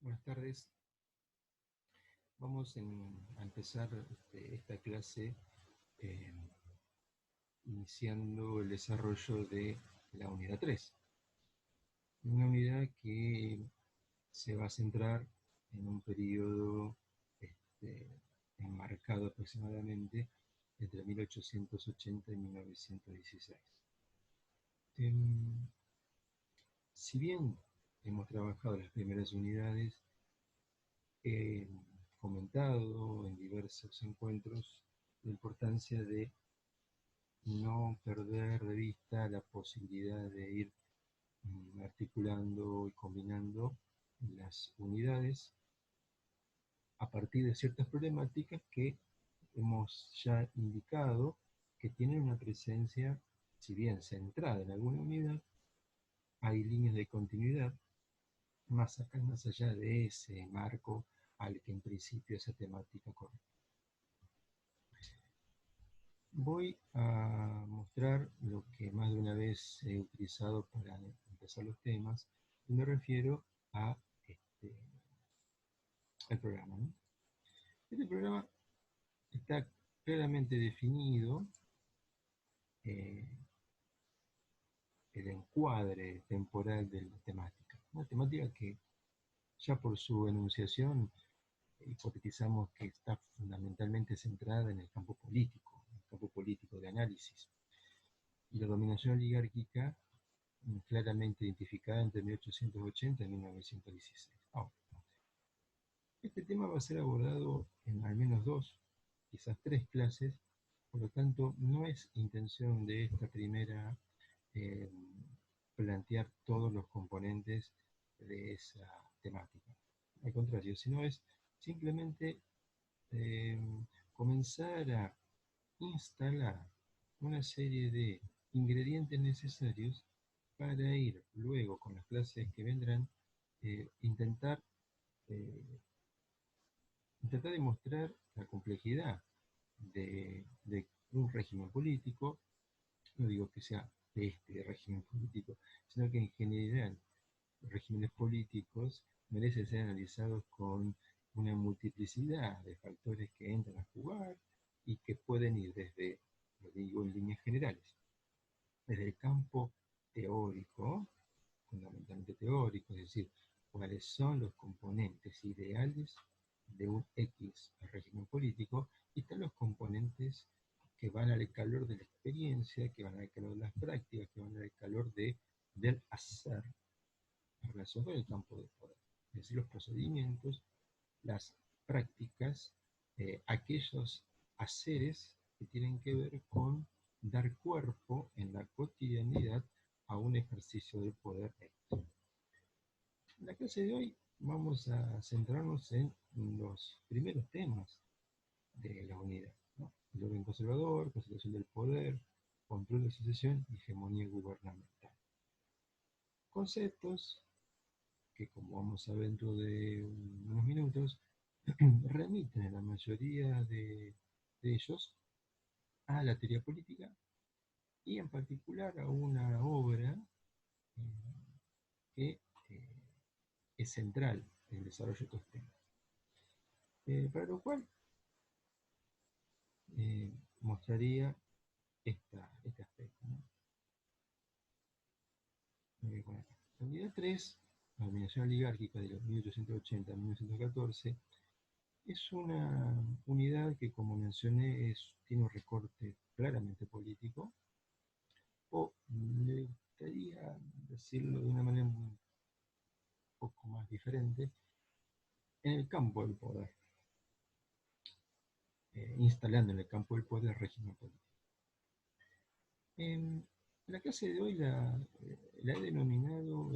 Buenas tardes. Vamos a empezar esta clase eh, iniciando el desarrollo de la unidad 3. Una unidad que se va a centrar en un periodo enmarcado aproximadamente entre 1880 y 1916. Si bien hemos trabajado las primeras unidades, he comentado en diversos encuentros la importancia de no perder de vista la posibilidad de ir articulando y combinando las unidades a partir de ciertas problemáticas que hemos ya indicado que tienen una presencia, si bien centrada en alguna unidad, hay líneas de continuidad más acá, más allá de ese marco al que en principio esa temática corresponde. Voy a mostrar lo que más de una vez he utilizado para empezar los temas, y me refiero a el programa, ¿no? Este programa está claramente definido, el encuadre temporal de la temática. Una temática que ya por su enunciación hipotetizamos que está fundamentalmente centrada en el campo político de análisis. Y la dominación oligárquica claramente identificada entre 1880 y 1916. Ahora, este tema va a ser abordado en al menos 2, quizás 3 clases, por lo tanto no es intención de esta primera eh, plantear todos los componentes de esa temática. Al contrario, sino es simplemente eh, comenzar a instalar una serie de ingredientes necesarios para ir luego con las clases que vendrán, intentar, eh, intentar demostrar la complejidad de un régimen político. No digo que sea de este régimen político, sino que en general los regímenes políticos merecen ser analizados con una multiplicidad de factores que entran a jugar y que pueden ir desde, lo digo en líneas generales, desde el campo teórico, fundamentalmente teórico, es decir, cuáles son los componentes ideales de un X régimen político, y están los componentes que van al calor de la experiencia, que van al calor de las prácticas, que van al calor del hacer en relación con el campo de poder. Es decir, los procedimientos, las prácticas, aquellos haceres que tienen que ver con dar cuerpo en la cotidianidad a un ejercicio del poder extra. En la clase de hoy vamos a centrarnos en los primeros temas de la unidad, ¿no? El orden conservador, concentración del poder, control de sucesión y hegemonía gubernamental. Conceptos que, como vamos a ver dentro de unos minutos, remiten en la mayoría de ellos a la teoría política y en particular a una obra que es central en el desarrollo de estos temas. Para lo cual mostraría este aspecto, ¿no? Bueno, la unidad 3, la dominación oligárquica de los 1880 a 1914, es una unidad que, como mencioné, tiene un recorte claramente político, o me gustaría decirlo de una manera un poco más diferente, en el campo del poder, instalando en el campo del poder el régimen político. En la clase de hoy la he denominado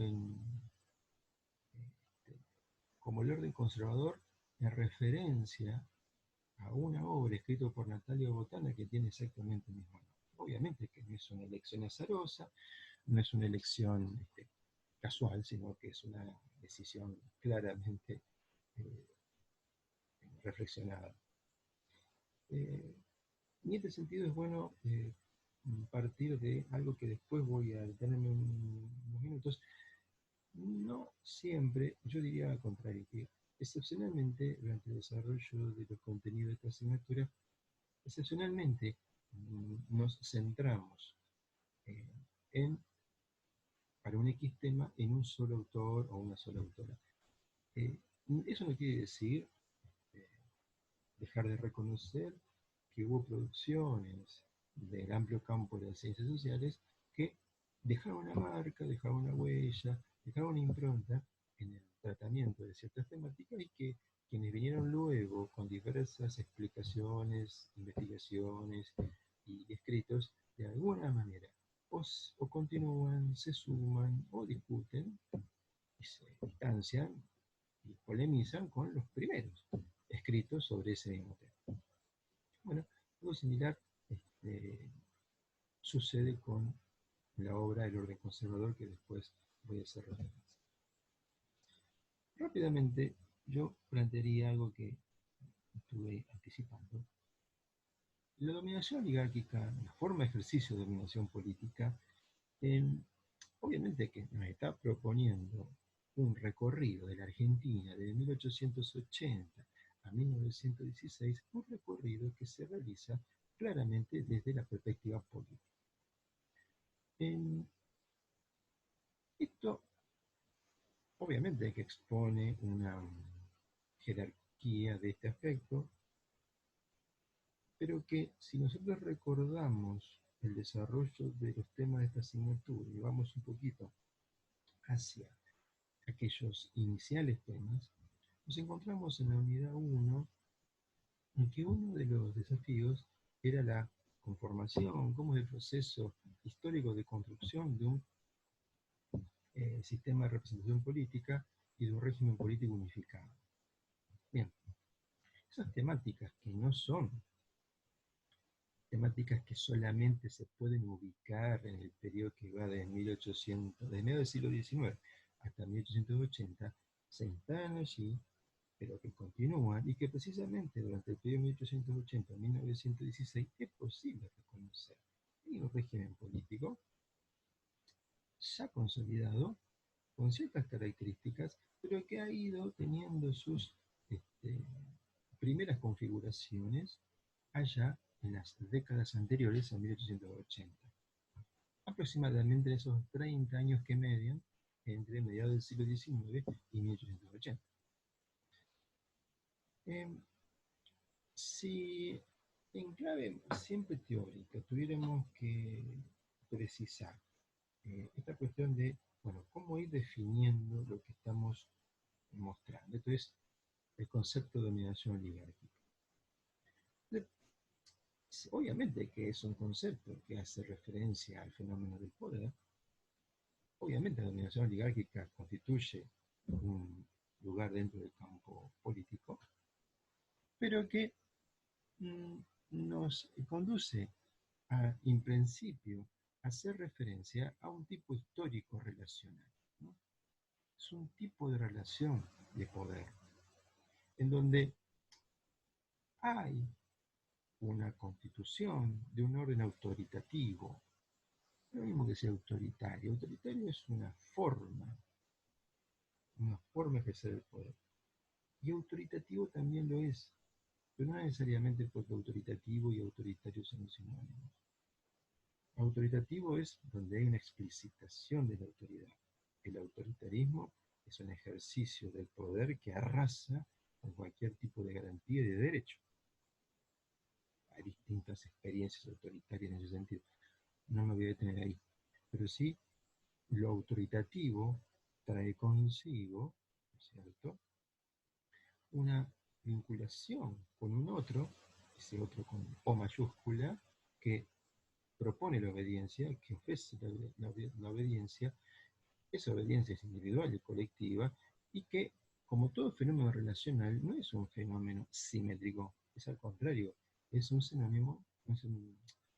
como el orden conservador, en referencia a una obra escrita por Natalio Botana que tiene exactamente el mismo nombre. Obviamente que no es una elección azarosa, no es una elección casual, sino que es una decisión claramente eh, reflexionada. En este sentido es bueno partir de algo que después voy a detenerme unos minutos, No siempre, yo diría al contrario, que excepcionalmente durante el desarrollo de los contenidos de esta asignatura, excepcionalmente nos centramos eh, en, para un X tema, en un solo autor o una sola autora. Eh, Eso no quiere decir eh, dejar de reconocer que hubo producciones del amplio campo de las ciencias sociales que dejaron una marca, dejaron una huella, dejaron una impronta en el tratamiento de ciertas temáticas y que quienes vinieron luego con diversas explicaciones, investigaciones y escritos, de alguna manera o continúan, se suman o discuten y se distancian y polemizan con los primeros escritos sobre ese mismo tema. Bueno, algo similar este, sucede con la obra El orden conservador, que después voy a hacer referencia. Rápidamente, yo plantearía algo que estuve anticipando. La dominación oligárquica, la forma de ejercicio de dominación política, eh, obviamente que nos está proponiendo un recorrido de la Argentina de 1880 a 1916, un recorrido que se realiza claramente desde la perspectiva política. En esto, obviamente, que expone una jerarquía de este aspecto, pero que si nosotros recordamos el desarrollo de los temas de esta asignatura y vamos un poquito hacia aquellos iniciales temas, nos encontramos en la unidad 1 en que uno de los desafíos era la conformación, cómo es el proceso histórico de construcción de un sistema de representación política y de un régimen político unificado. Bien, esas temáticas que no son temáticas que solamente se pueden ubicar en el periodo que va desde 1800, desde medio del siglo XIX hasta 1880, se instalan allí, pero que continúan y que precisamente durante el periodo 1880 a 1916 es posible reconocer un régimen político ya consolidado, con ciertas características, pero que ha ido teniendo sus primeras configuraciones allá en las décadas anteriores a 1880. Aproximadamente en esos 30 años que median entre mediados del siglo XIX y 1880. Eh, si en clave siempre teórica tuviéramos que precisar esta cuestión de, bueno, cómo ir definiendo lo que estamos mostrando. Esto es el concepto de dominación oligárquica. Obviamente que es un concepto que hace referencia al fenómeno del poder. Obviamente la dominación oligárquica constituye un lugar dentro del campo político, pero que nos conduce a, en principio, a hacer referencia a un tipo histórico relacional, ¿no? Es un tipo de relación de poder, en donde hay una constitución de un orden autoritativo, lo mismo que sea autoritario. Autoritario es una forma de ejercer el poder. Y autoritativo también lo es, pero no necesariamente porque autoritativo y autoritario son sinónimos. Autoritativo es donde hay una explicitación de la autoridad. El autoritarismo es un ejercicio del poder que arrasa con cualquier tipo de garantía y de derecho. Hay distintas experiencias autoritarias en ese sentido. No me voy a detener ahí. Pero sí, lo autoritativo trae consigo, ¿no es cierto?, una vinculación con un otro, ese otro con O mayúscula, que propone la obediencia, que ofrece la obediencia. Esa obediencia es individual y colectiva, y que, como todo fenómeno relacional, no es un fenómeno simétrico, es al contrario, es un sinónimo,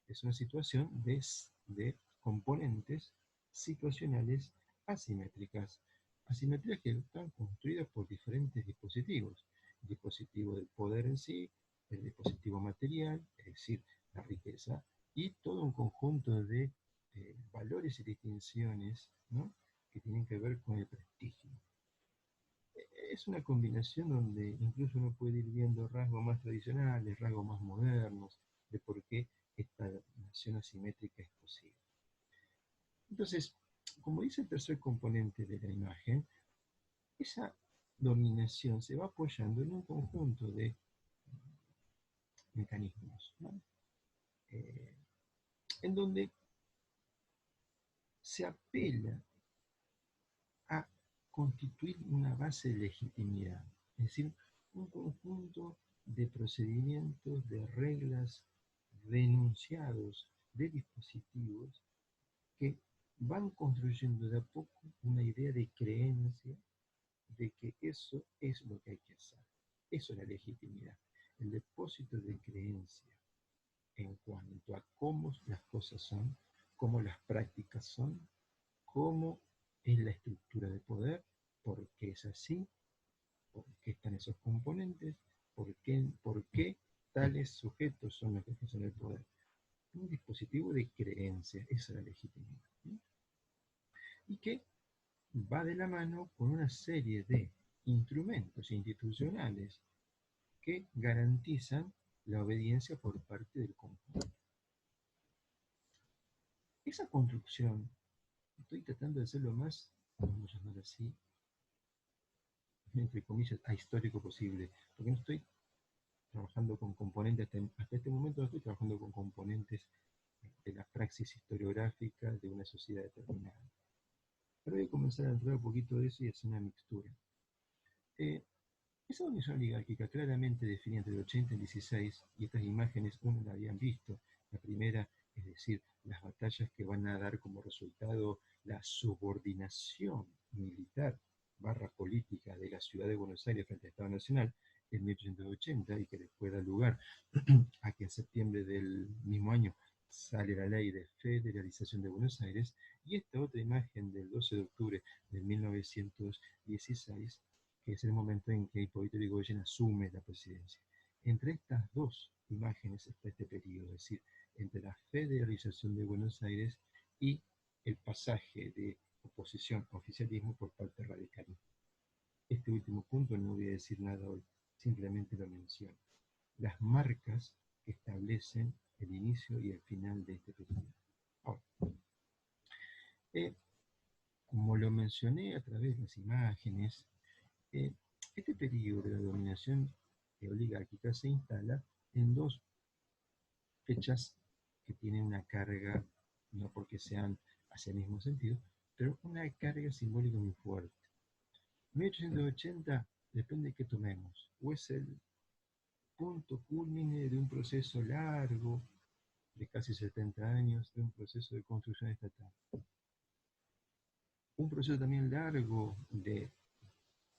es una situación de componentes situacionales asimétricas, asimetrías que están construidas por diferentes dispositivos. El dispositivo del poder en sí, el dispositivo material, es decir, la riqueza, y todo un conjunto de valores y distinciones, ¿no?, que tienen que ver con el prestigio. Es una combinación donde incluso uno puede ir viendo rasgos más tradicionales, rasgos más modernos, de por qué esta nación asimétrica es posible. Entonces, como dice el tercer componente de la imagen, esa dominación se va apoyando en un conjunto de mecanismos, ¿no? En donde se apela a constituir una base de legitimidad, es decir, un conjunto de procedimientos, de reglas, de enunciados, de dispositivos que van construyendo de a poco una idea de creencia de que eso es lo que hay que hacer. Eso es la legitimidad, el depósito de creencia en cuanto a cómo las cosas son, cómo las prácticas son, cómo es la estructura de poder, por qué es así, por qué están esos componentes, por qué tales sujetos son los que ejercen el poder. Un dispositivo de creencia, esa es la legitimidad. ¿Sí? Y que va de la mano con una serie de instrumentos institucionales que garantizan la obediencia por parte del conjunto. Esa construcción, estoy tratando de hacerlo más, vamos a llamar así, entre comillas, ahistórico posible, porque no estoy trabajando con componentes, hasta este momento no estoy trabajando con componentes de la praxis historiográfica de una sociedad determinada. Pero voy a comenzar a entrar un poquito de eso y hacer una mixtura. Esa dominación oligárquica claramente definida entre el 80 y el 16, y estas imágenes uno la habían visto. La primera, es decir, las batallas que van a dar como resultado la subordinación militar barra política de la ciudad de Buenos Aires frente al Estado Nacional en 1880 y que después da lugar a que en septiembre del mismo año sale la ley de federalización de Buenos Aires, y esta otra imagen del 12 de octubre de 1916, que es el momento en que Hipólito Yrigoyen asume la presidencia. Entre estas dos imágenes está este periodo, es decir, entre la federalización de Buenos Aires y el pasaje de oposición a oficialismo por parte del radicalismo. Este último punto no voy a decir nada hoy, simplemente lo menciono. Las marcas que establecen el inicio y el final de este periodo. Ahora, como lo mencioné a través de las imágenes, este periodo de la dominación oligárquica se instala en dos fechas que tienen una carga, no porque sean hacia el mismo sentido, pero una carga simbólica muy fuerte. 1880 depende de qué tomemos, o es el punto culmine de un proceso largo, de casi 70 años, de un proceso de construcción estatal. Un proceso también largo de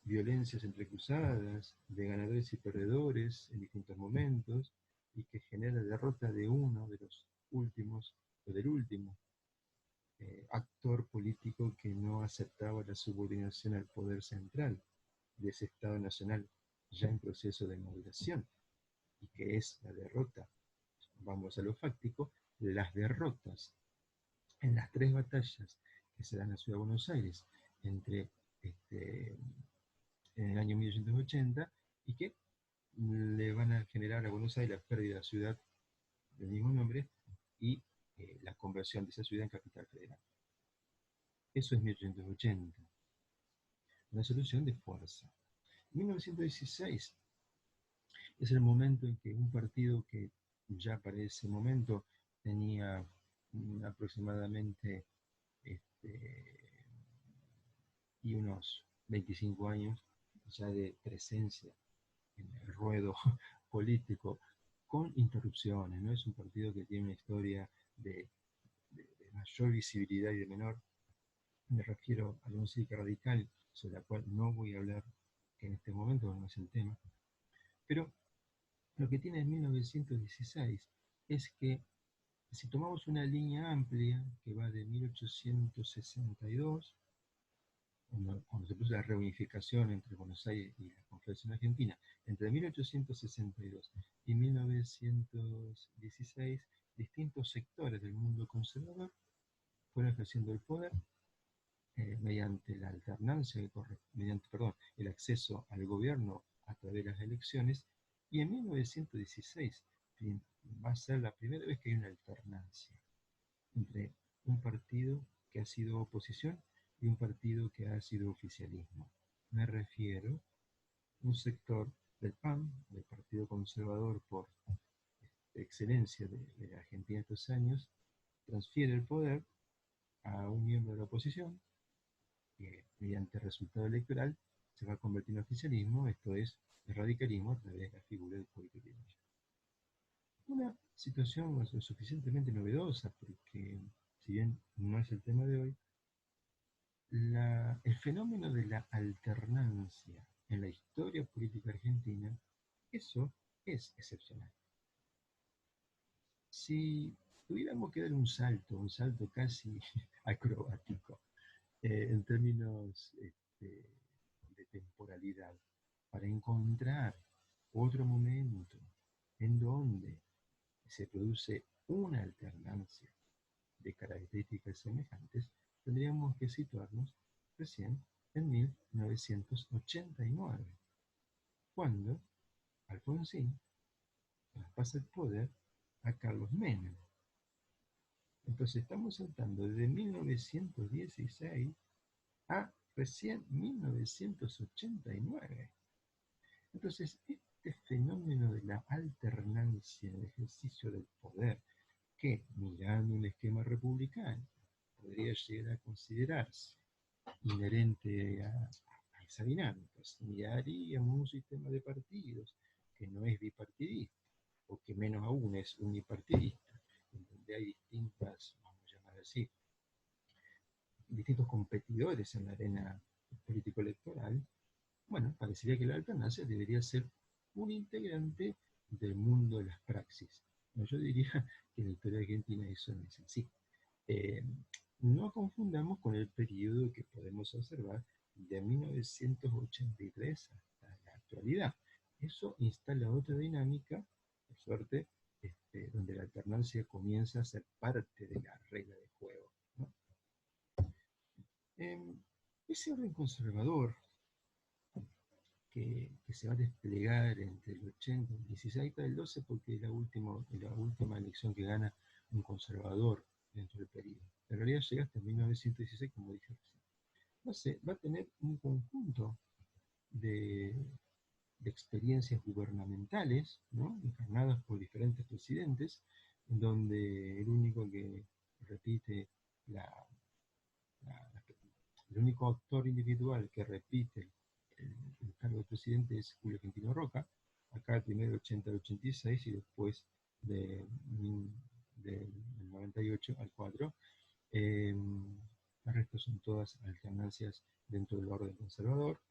violencias entre cruzadas, de ganadores y perdedores en distintos momentos, y que genera derrota de uno de los últimos, o del último, actor político que no aceptaba la subordinación al poder central de ese Estado Nacional ya en proceso de modulación, y que es la derrota, vamos a lo fáctico, las derrotas en las tres batallas que se dan en la ciudad de Buenos Aires entre en el año 1880, y que le van a generar a Buenos Aires la pérdida de la ciudad del mismo nombre y la conversión de esa ciudad en capital federal. Eso es 1880, una solución de fuerza. 1916 es el momento en que un partido que ya para ese momento tenía aproximadamente y unos 25 años ya de presencia en el ruedo político, con interrupciones, no es un partido que tiene una historia de mayor visibilidad y de menor. Me refiero a la música radical, sobre la cual no voy a hablar en este momento, no es el tema. Pero lo que tiene en 1916 es que si tomamos una línea amplia que va de 1862, cuando se puso la reunificación entre Buenos Aires y la Confederación Argentina, entre 1862 y 1916, distintos sectores del mundo conservador fueron ejerciendo el poder mediante la alternancia, mediante, perdón, el acceso al gobierno a través de las elecciones, y en 1916 va a ser la primera vez que hay una alternancia entre un partido que ha sido oposición y un partido que ha sido oficialismo. Me refiero a un sector del PAN, del Partido Conservador por excelencia de la Argentina estos años, transfiere el poder a un miembro de la oposición que mediante resultado electoral se va a convertir en oficialismo, esto es, el radicalismo a través de la figura del Pueblo Criollo. Una situación lo suficientemente novedosa porque, si bien no es el tema de hoy, el fenómeno de la alternancia en la historia política argentina, eso es excepcional. Si tuviéramos que dar un salto casi acrobático, en términos de temporalidad, para encontrar otro momento en donde se produce una alternancia de características semejantes, tendríamos que situarnos recién en 1989, cuando Alfonsín traspasa el poder a Carlos Menem. Entonces estamos saltando desde 1916 a recién 1989. Entonces, este fenómeno de la alternancia en el ejercicio del poder, que mirando un esquema republicano podría llegar a considerarse inherente a esa dinámica, similaríamos un sistema de partidos que no es bipartidista, o que menos aún es unipartidista, en donde hay distintas, vamos a llamar así, distintos competidores en la arena político-electoral. Bueno, parecería que la alternancia debería ser un integrante del mundo de las praxis. No, yo diría que en la historia argentina eso no es así. Eh, no confundamos con el periodo que podemos observar de 1983 hasta la actualidad. Eso instala otra dinámica, por suerte, donde la alternancia comienza a ser parte de la regla de juego, ¿no? Ese orden conservador que se va a desplegar entre el 80 y el 16 hasta el 12, porque es la última elección que gana un conservador dentro del periodo. En realidad llega hasta 1916, como dije recién. Va a tener un conjunto de, de experiencias gubernamentales, ¿no?, encarnadas por diferentes presidentes, en donde el único que repite la, la, el único actor individual que repite el cargo de presidente es Julio Argentino Roca, acá primero del 80 al 86 y después del 98 al 4. El resto son todas alternancias dentro del orden conservador.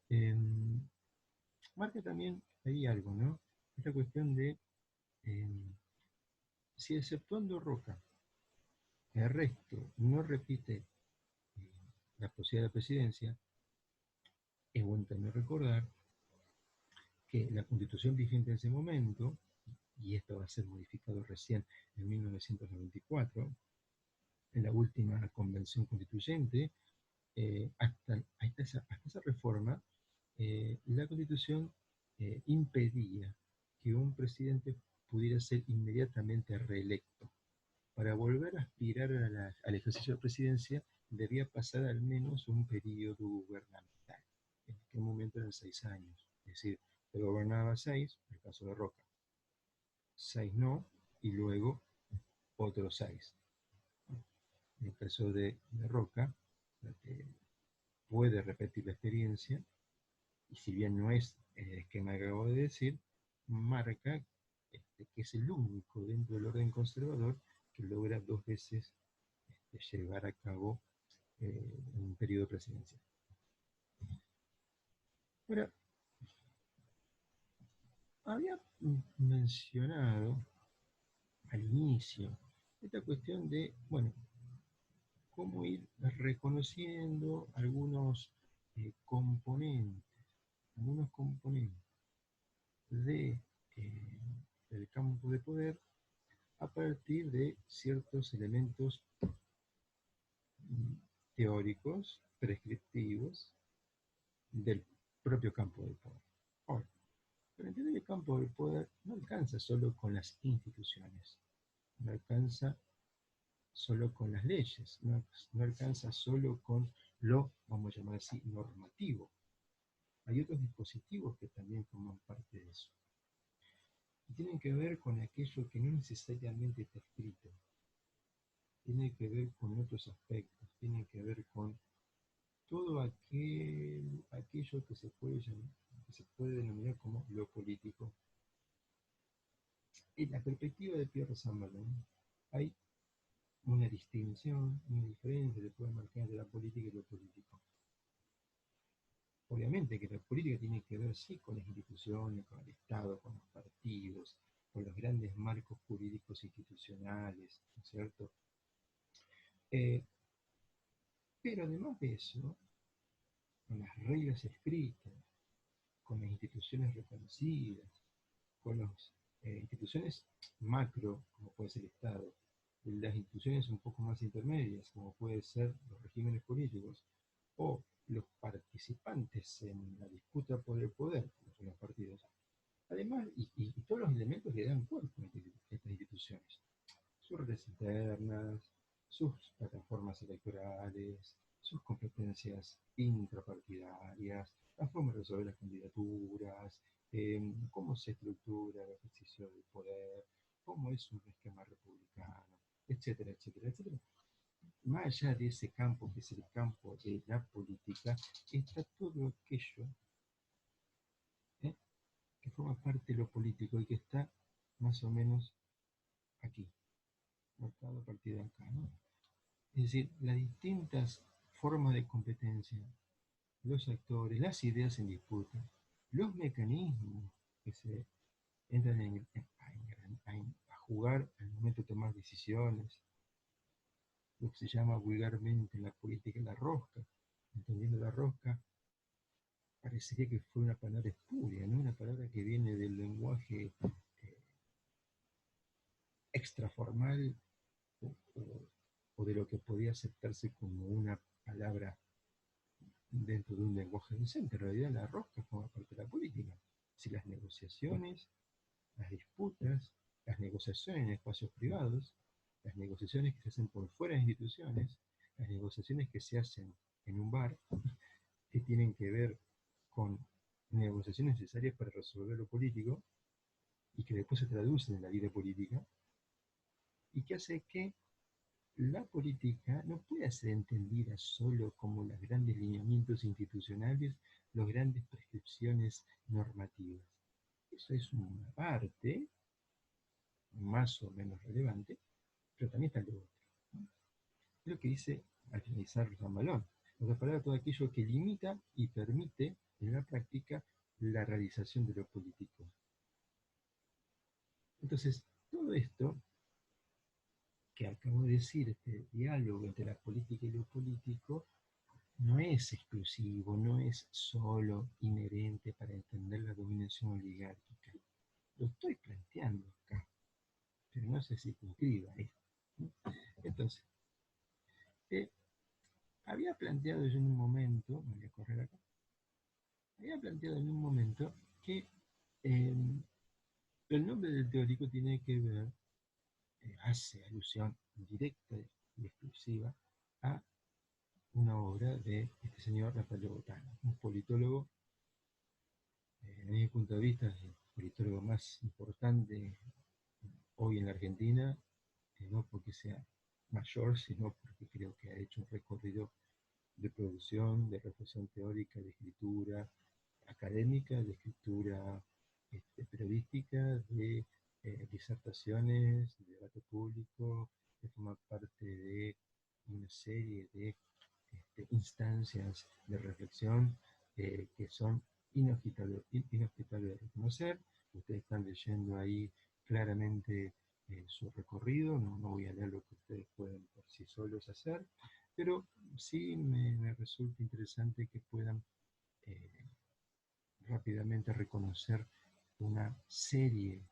Eh, Marca también ahí algo, ¿no? Esta cuestión de si exceptuando Roca, el resto no repite la posibilidad de la presidencia, es bueno también recordar que la constitución vigente en ese momento, y esto va a ser modificado recién en 1994, en la última convención constituyente, hasta esa reforma, la constitución impedía que un presidente pudiera ser inmediatamente reelecto. Para volver a aspirar al ejercicio de presidencia, debía pasar al menos un periodo gubernamental. En aquel momento eran 6 años. Es decir, se gobernaba 6, en el caso de Roca, 6 no, y luego otros 6. En el caso de Roca, puede repetir la experiencia, y si bien no es el esquema que acabo de decir, marca que es el único dentro del orden conservador que logra 2 veces llevar a cabo un periodo presidencial. Ahora, había mencionado al inicio esta cuestión de, bueno, cómo ir reconociendo componentes, algunos componentes de, del campo de poder a partir de ciertos elementos teóricos, prescriptivos, del propio campo del poder. Ahora, pero entender el campo del poder no alcanza solo con las instituciones, no alcanza solo con las leyes, no alcanza solo con lo, vamos a llamar así, normativo. Hay otros dispositivos que también forman parte de eso. Y tienen que ver con aquello que no necesariamente está escrito, tiene que ver con otros aspectos, tiene que ver con todo aquello que se puede denominar como lo político. En la perspectiva de Pierre Saint-Malon hay una distinción, una diferencia que puede marcar entre la política y lo político. Obviamente que la política tiene que ver, sí, con las instituciones, con el Estado, con los partidos, con los grandes marcos jurídicos institucionales, ¿no es cierto? Eh, pero además de eso, con las reglas escritas, con las instituciones reconocidas, con las instituciones macro, como puede ser el Estado, las instituciones un poco más intermedias, como puede ser los regímenes políticos, o los participantes en la disputa por el poder, como son los partidos. Además, y todos los elementos que dan cuerpo a estas instituciones, sus redes internas, sus plataformas electorales, sus competencias intrapartidarias, la forma de resolver las candidaturas, cómo se estructura el ejercicio del poder, cómo es un esquema republicano, etcétera, etcétera, etcétera. Más allá de ese campo que es el campo de la política, está todo aquello ¿eh? que forma parte de lo político y que está más o menos aquí, marcado a partir de acá, ¿no? Es decir, las distintas formas de competencia, los actores, las ideas en disputa, los mecanismos que se entran a jugar al momento de tomar decisiones, lo que se llama vulgarmente en la política la rosca. Entendiendo la rosca, parecería que fue una palabra espuria, ¿no? Una palabra que viene del lenguaje extraformal o, o de lo que podía aceptarse como una palabra dentro de un lenguaje decente. En realidad la rosca forma parte de la política. Si las negociaciones, las disputas, las negociaciones en espacios privados, las negociaciones que se hacen por fuera de instituciones, las negociaciones que se hacen en un bar, que tienen que ver con negociaciones necesarias para resolver lo político y que después se traducen en la vida política, y que hace que la política no puede ser entendida solo como los grandes lineamientos institucionales, las grandes prescripciones normativas. Eso es una parte más o menos relevante, pero también está lo otro, ¿no? Es lo que dice al finalizar Rambalón. En otras palabras, todo aquello que limita y permite en la práctica la realización de lo político. Entonces, todo esto que acabo de decir, este diálogo entre la política y lo político, no es exclusivo, no es solo inherente para entender la dominación oligárquica. Lo estoy planteando acá, pero no se circunscriba a esto, ¿no? Entonces, eh, había planteado yo en un momento, me voy a correr acá, había planteado en un momento que eh, el nombre del teórico tiene que ver, hace alusión directa y exclusiva a una obra de este señor Rafael Botano, un politólogo, desde mi punto de vista, el politólogo más importante hoy en la Argentina, no porque sea mayor, sino porque creo que ha hecho un recorrido de producción, de reflexión teórica, de escritura académica, de escritura periodística, de disertaciones, de debate público, que forma parte de una serie de instancias de reflexión que son inhospitables de reconocer. Ustedes están leyendo ahí claramente su recorrido, no voy a leer lo que ustedes pueden por sí solos hacer, pero sí me resulta interesante que puedan eh, rápidamente reconocer una serie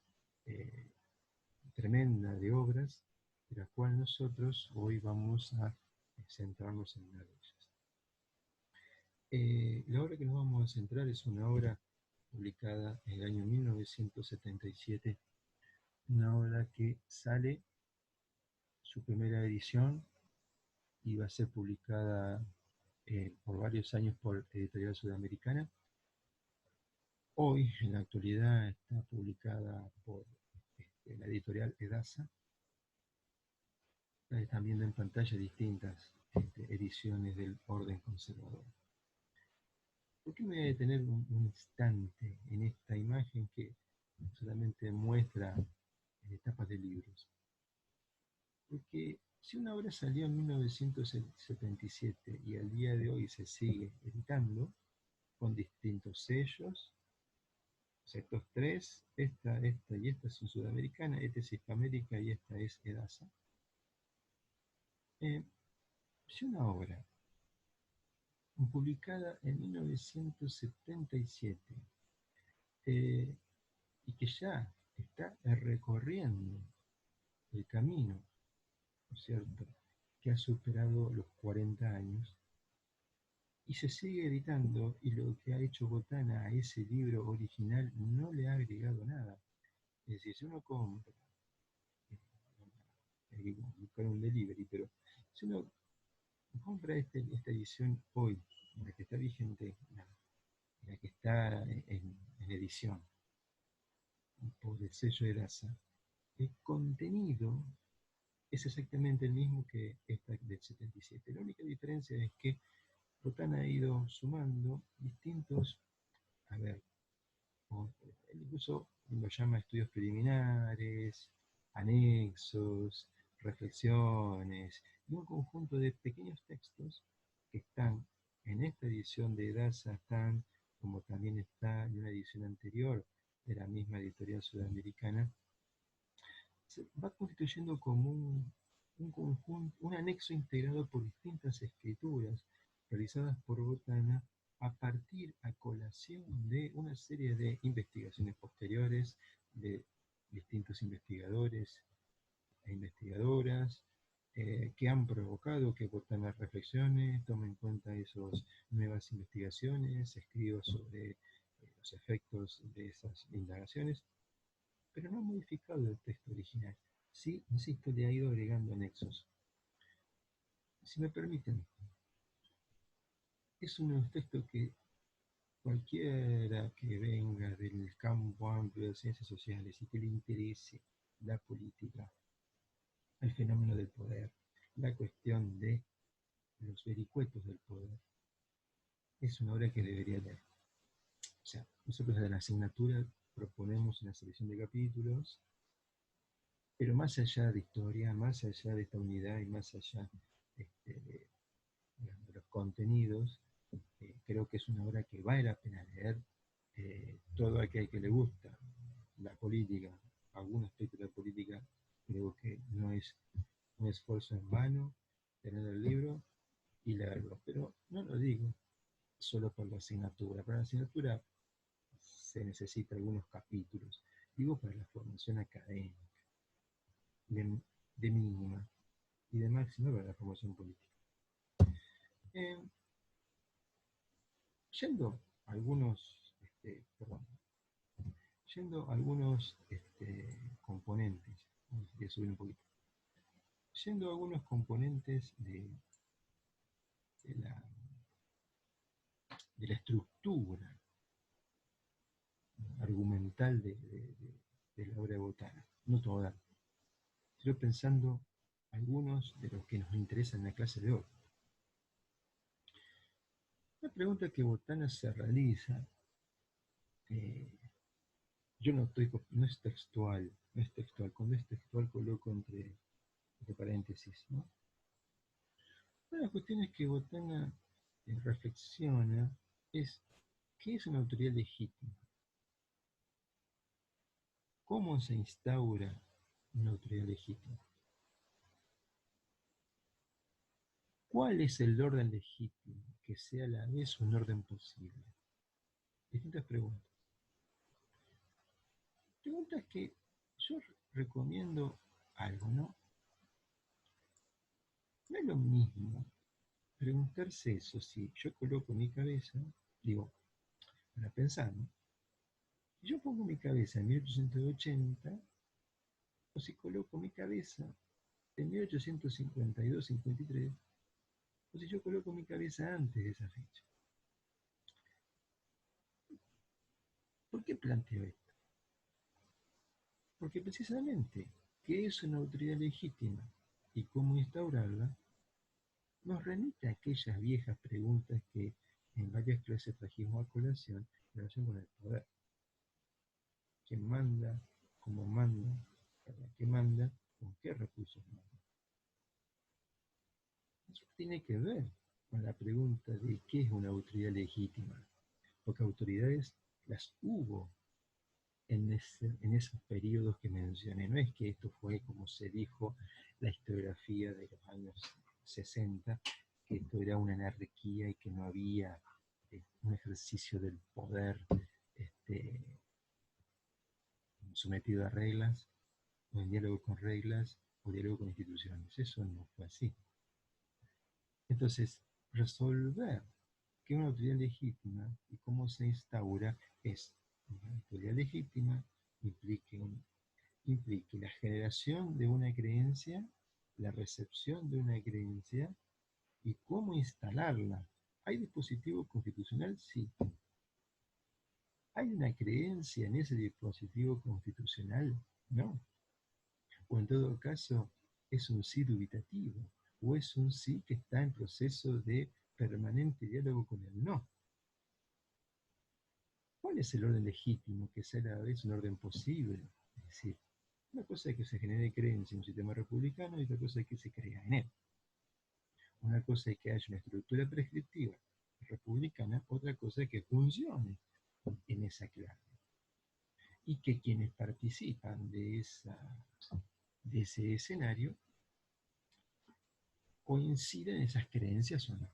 tremenda de obras de la cual nosotros hoy vamos a centrarnos en una de ellas. La obra que nos vamos a centrar es una obra publicada en el año 1977, una obra que sale su primera edición y va a ser publicada por varios años por Editorial Sudamericana. Hoy, en la actualidad, está publicada por la editorial Edasa. Están viendo en pantalla distintas ediciones del orden conservador. ¿Por qué me voy a detener un instante en esta imagen que solamente muestra tapas de libros? Porque si una obra salió en 1977 y al día de hoy se sigue editando con distintos sellos, o sea, estos tres, esta y esta son Sudamericana, esta es Hispamérica y esta es Edasa. Si una obra publicada en 1977 y que ya está recorriendo el camino, ¿no es cierto?, que ha superado los 40 años y se sigue editando, y lo que ha hecho Botana a ese libro original no le ha agregado nada. Es decir, si uno compra, hay que buscar un delivery, pero si uno compra esta edición hoy, la que está vigente, la que está en edición por el sello de Daza, el contenido es exactamente el mismo que esta del 77. La única diferencia es que Botana ha ido sumando distintos, a ver, él incluso lo llama estudios preliminares, anexos, reflexiones, y un conjunto de pequeños textos que están en esta edición de Daza, están, como también está en una edición anterior de la misma editorial sudamericana, se va constituyendo como un conjunto, un anexo integrado por distintas escrituras realizadas por Botana a partir, a colación de una serie de investigaciones posteriores de distintos investigadores e investigadoras que han provocado que Botana reflexione, tome en cuenta esas nuevas investigaciones, escriba sobre los efectos de esas indagaciones, pero no ha modificado el texto original. Sí, insisto, le ha ido agregando anexos. Si me permiten, es uno de los textos que cualquiera que venga del campo amplio de ciencias sociales y que le interese la política, el fenómeno del poder, la cuestión de los vericuetos del poder, es una obra que debería leer. O sea, nosotros en la asignatura proponemos una selección de capítulos, pero más allá de historia, más allá de esta unidad y más allá de los contenidos, creo que es una obra que vale la pena leer. Todo aquel que le gusta la política, algún aspecto de la política, creo que no es un esfuerzo en vano tener el libro y leerlo. Pero no lo digo solo por la asignatura. Para la asignatura se necesitan algunos capítulos. Digo para la formación académica, de, de mínima y de máxima para la formación política. Eh, Yendo a algunos, yendo a algunos componentes, voy a subir un poquito, yendo a algunos componentes de la, de la estructura argumental de la obra de Botana, no toda, estoy pensando algunos de los que nos interesan en la clase de hoy. La pregunta que Botana se realiza, yo no estoy, no es textual, no es textual, cuando es textual coloco entre paréntesis, ¿no? Una de las cuestiones que Botana reflexiona es ¿qué es una autoridad legítima? ¿Cómo se instaura una autoridad legítima? ¿Cuál es el orden legítimo que sea a la vez un orden posible? Distintas preguntas. Preguntas que yo recomiendo algo, ¿no? No es lo mismo preguntarse eso, si yo coloco mi cabeza, digo, para pensar, ¿no? Si yo pongo mi cabeza en 1880, o si coloco mi cabeza en 1852-53, o si yo coloco mi cabeza antes de esa fecha. ¿Por qué planteo esto? Porque precisamente qué es una autoridad legítima y cómo instaurarla nos remite a aquellas viejas preguntas que en varias clases trajimos a colación en relación con el poder. ¿Quién manda? ¿Cómo manda? ¿Para qué manda? ¿Con qué recursos manda? Eso tiene que ver con la pregunta de qué es una autoridad legítima, porque autoridades las hubo en esos periodos que mencioné. No es que esto fue, como se dijo, la historiografía de los años 60, que esto era una anarquía y que no había un ejercicio del poder este, sometido a reglas, o en diálogo con reglas, o diálogo con instituciones. Eso no fue así. Entonces, resolver qué es una autoridad legítima y cómo se instaura es una autoridad legítima implique la generación de una creencia, la recepción de una creencia y cómo instalarla. ¿Hay dispositivo constitucional? Sí. ¿Hay una creencia en ese dispositivo constitucional? No. O en todo caso, es un sí dubitativo, o es un sí que está en proceso de permanente diálogo con el no. ¿Cuál es el orden legítimo que sea a la vez un orden posible? Es decir, una cosa es que se genere creencia en un sistema republicano y otra cosa es que se crea en él. Una cosa es que haya una estructura prescriptiva republicana, otra cosa es que funcione en esa clave. Y que quienes participan de ese escenario coinciden en esas creencias o no.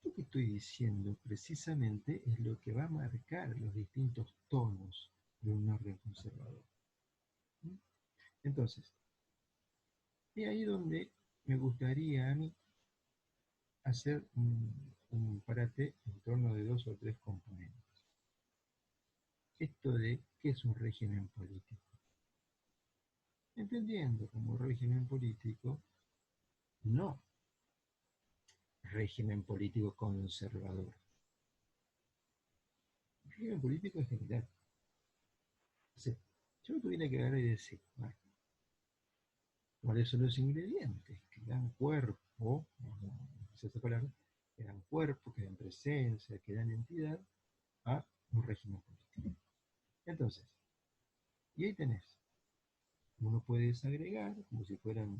Lo que estoy diciendo precisamente es lo que va a marcar los distintos tonos de un orden conservador. Entonces, es ahí donde me gustaría a mí hacer un parate en torno de dos o tres componentes. Esto de qué es un régimen político. Entendiendo como régimen político, no régimen político conservador. Régimen político en general. Entonces, yo tuviera que agarrar y decir, bueno, ¿cuáles son los ingredientes que dan cuerpo, esa palabra, que dan cuerpo, que dan presencia, que dan entidad a un régimen político? Entonces, y ahí tenés, uno puede desagregar, como si fueran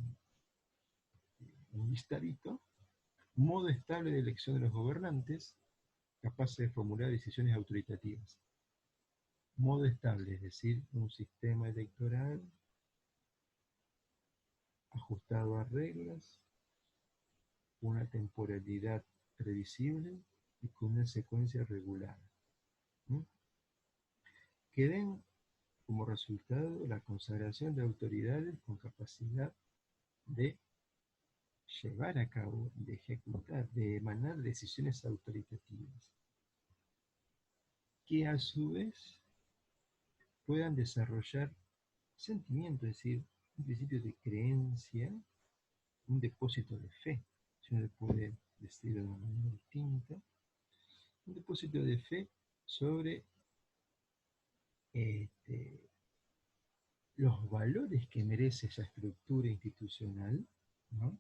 un listadito, modo estable de elección de los gobernantes, capaces de formular decisiones autoritativas. Modo estable, es decir, un sistema electoral ajustado a reglas, una temporalidad previsible y con una secuencia regular. ¿Mm? Que den como resultado la consagración de autoridades con capacidad de llevar a cabo, de ejecutar, de emanar decisiones autoritativas, que a su vez puedan desarrollar sentimiento, es decir, un principio de creencia, un depósito de fe, si uno le puede decir de una manera distinta, un depósito de fe sobre este, los valores que merece esa estructura institucional, ¿no?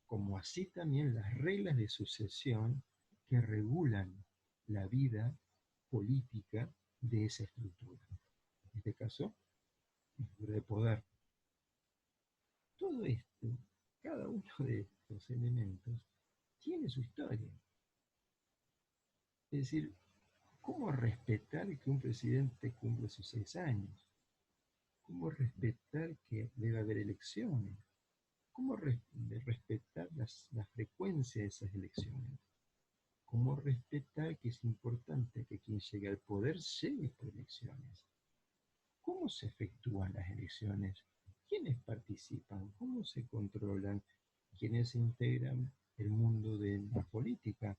Como así también las reglas de sucesión que regulan la vida política de esa estructura. En este caso, estructura de poder. Todo esto, cada uno de estos elementos, tiene su historia. Es decir, ¿cómo respetar que un presidente cumpla sus 6 años? ¿Cómo respetar que debe haber elecciones? ¿Cómo respetar la frecuencia de esas elecciones? ¿Cómo respetar que es importante que quien llegue al poder llegue por elecciones? ¿Cómo se efectúan las elecciones? ¿Quiénes participan? ¿Cómo se controlan quienes integran el mundo de la política.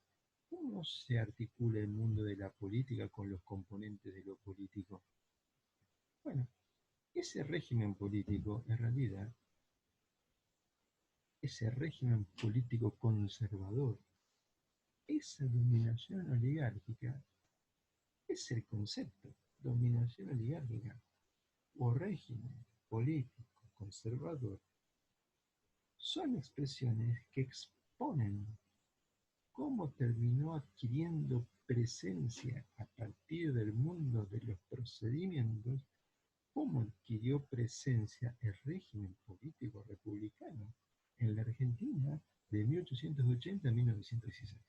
¿Cómo se articula el mundo de la política con los componentes de lo político? Bueno, ese régimen político, en realidad, ese régimen político conservador, esa dominación oligárquica, es el concepto, dominación oligárquica o régimen político conservador, son expresiones que exponen cómo terminó adquiriendo presencia a partir del mundo de los procedimientos, cómo adquirió presencia el régimen político republicano en la Argentina de 1880 a 1916.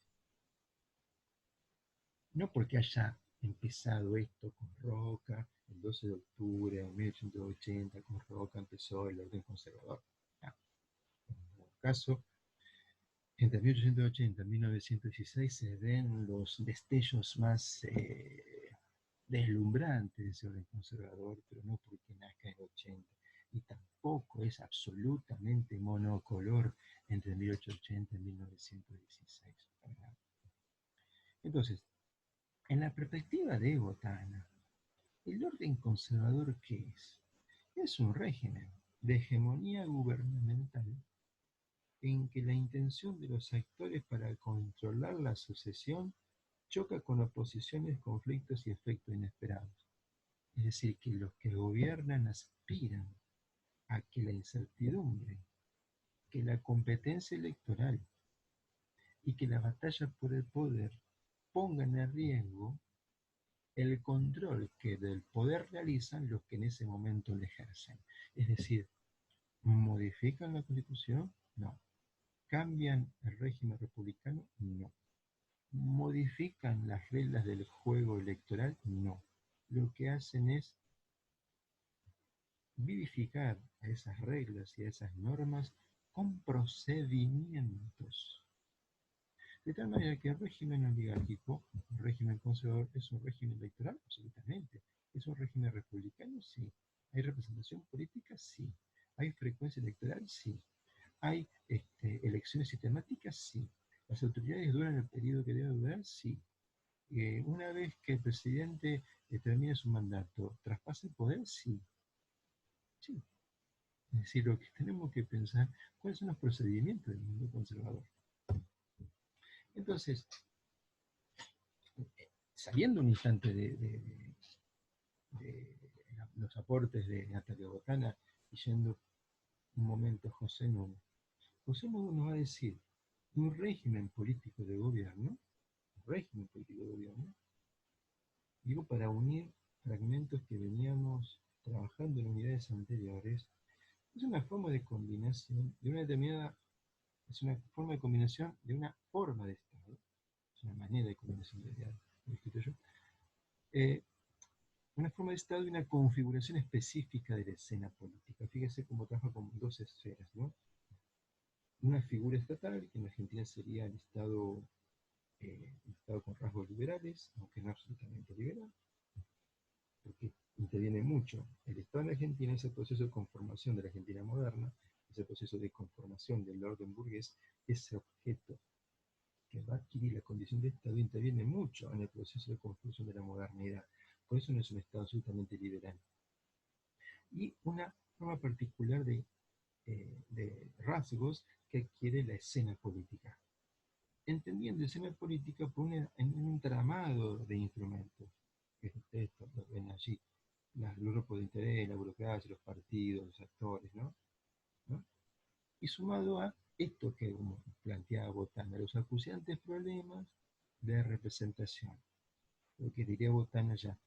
No porque haya empezado esto con Roca, el 12 de octubre de 1880, con Roca empezó el orden conservador. No. En todo caso, entre 1880 y 1916 se ven los destellos más deslumbrantes de ese orden conservador, pero no porque nazca en el 80, y tampoco es absolutamente monocolor entre 1880 y 1916. ¿Verdad? Entonces, en la perspectiva de Botana, ¿el orden conservador qué es? Es un régimen de hegemonía gubernamental en que la intención de los actores para controlar la sucesión choca con oposiciones, conflictos y efectos inesperados. Es decir, que los que gobiernan aspiran a que la incertidumbre, que la competencia electoral y que la batalla por el poder pongan en riesgo el control que del poder realizan los que en ese momento le ejercen. Es decir, ¿modifican la Constitución? No. ¿Cambian el régimen republicano? No. ¿Modifican las reglas del juego electoral? No. Lo que hacen es vivificar a esas reglas y a esas normas con procedimientos. De tal manera que el régimen oligárquico, el régimen conservador, es un régimen electoral, absolutamente. ¿Es un régimen republicano? Sí. ¿Hay representación política? Sí. ¿Hay frecuencia electoral? Sí. ¿Hay elecciones sistemáticas? Sí. ¿Las autoridades duran el periodo que deben durar? Sí. Una vez que el presidente termine su mandato, ¿traspasa el poder? Sí. Sí. Es decir, lo que tenemos que pensar, ¿cuáles son los procedimientos del mundo conservador? Entonces, saliendo un instante de los aportes de Natalia Botana y yendo un momento a José Nuno. José Nuno nos va a decir un régimen político de gobierno, digo para unir fragmentos que veníamos trabajando en unidades anteriores, es una forma de combinación de una determinada, es una forma de combinación de una forma de Estado, es una manera de combinación de ideas, lo he escrito yo, eh, una forma de Estado y una configuración específica de la escena política. Fíjese cómo trabaja con dos esferas, ¿no? Una figura estatal, que en Argentina sería el Estado con rasgos liberales, aunque no absolutamente liberal, porque interviene mucho. El Estado en Argentina, ese proceso de conformación de la Argentina moderna, ese proceso de conformación del orden burgués, ese objeto que va a adquirir la condición de Estado interviene mucho en el proceso de construcción de la modernidad. Por eso no es un Estado absolutamente liberal. Y una forma particular de rasgos que adquiere la escena política. Entendiendo escena política por en un entramado de instrumentos, que ustedes lo ven allí, los grupos de interés, la burocracia, los partidos, los actores, ¿no? ¿No? Y sumado a esto que como planteaba Botana, los acuciantes problemas de representación, lo que diría Botana ya,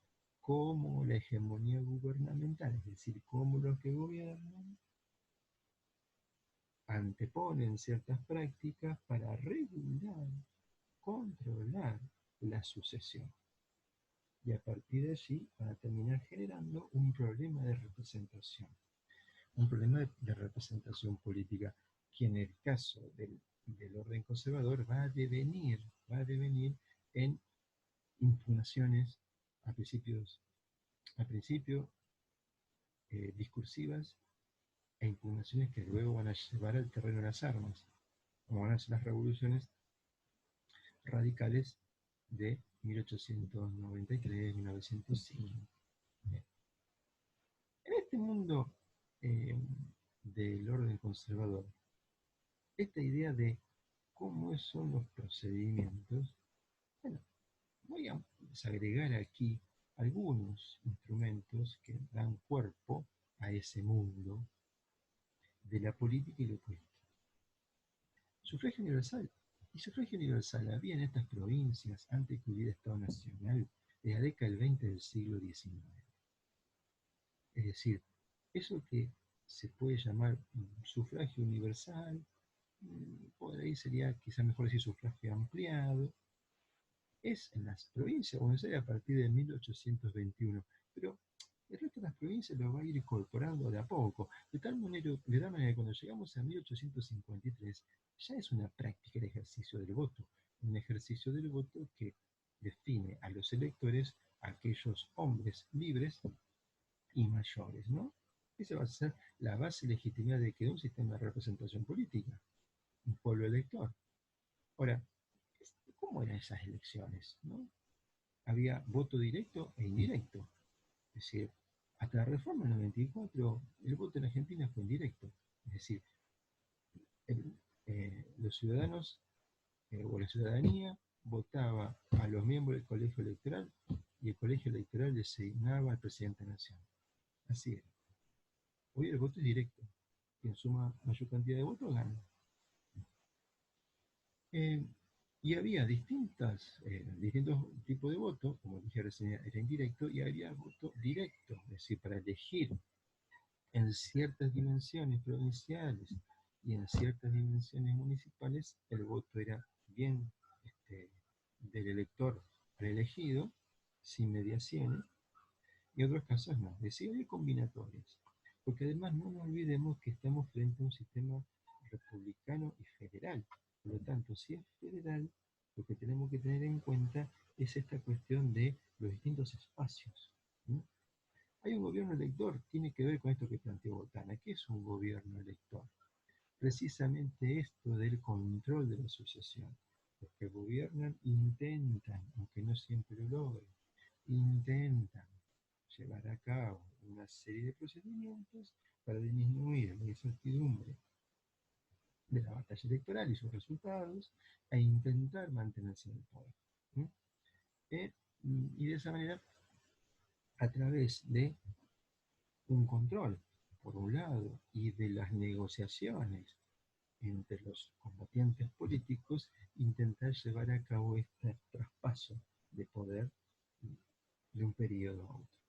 como la hegemonía gubernamental, es decir, cómo los que gobiernan anteponen ciertas prácticas para regular, controlar la sucesión. Y a partir de allí van a terminar generando un problema de representación, un problema de representación política, que en el caso del orden conservador va a devenir en impugnaciones a principio discursivas e impugnaciones que luego van a llevar al terreno de las armas, como van a ser las revoluciones radicales de 1893-1905. En este mundo eh, del orden conservador, esta idea de cómo son los procedimientos, bueno, voy a desagregar aquí algunos instrumentos que dan cuerpo a ese mundo de la política y lo político. Sufragio universal. Y sufragio universal había en estas provincias antes que hubiera Estado Nacional de la década del 20 del siglo XIX. Es decir, eso que se puede llamar sufragio universal, por ahí sería quizá mejor decir sufragio ampliado, es en las provincias de Buenos Aires a partir de 1821, pero el resto de las provincias lo va a ir incorporando de a poco, de tal manera que cuando llegamos a 1853 ya es una práctica el ejercicio del voto, un ejercicio del voto que define a los electores aquellos hombres libres y mayores, ¿no? Esa va a ser la base legitimada de que un sistema de representación política, un pueblo elector. Ahora, ¿cómo eran esas elecciones? ¿No? Había voto directo e indirecto. Es decir, hasta la reforma del 94, el voto en Argentina fue indirecto. Es decir, los ciudadanos o la ciudadanía votaba a los miembros del colegio electoral y el colegio electoral designaba al presidente nacional. Así es. Hoy el voto es directo. Quien suma mayor cantidad de votos gana. Eh, y había distintos tipos de votos, como dije recién, era indirecto, y había voto directo, es decir, para elegir en ciertas dimensiones provinciales y en ciertas dimensiones municipales, el voto era bien del elector reelegido, sin mediaciones, y en otros casos no, es decir, hay combinatorias. Porque además no nos olvidemos que estamos frente a un sistema republicano y federal. Por lo tanto, si es federal, lo que tenemos que tener en cuenta es esta cuestión de los distintos espacios. ¿No? Hay un gobierno elector, tiene que ver con esto que planteó Botana. ¿Qué es un gobierno elector? Precisamente esto del control de la asociación. Los que gobiernan intentan, aunque no siempre lo logren, intentan llevar a cabo una serie de procedimientos para disminuir la incertidumbre de la batalla electoral y sus resultados e intentar mantenerse en el poder. ¿Mm? Eh, y de esa manera, a través de un control, por un lado, y de las negociaciones entre los combatientes políticos, intentar llevar a cabo este traspaso de poder de un periodo a otro.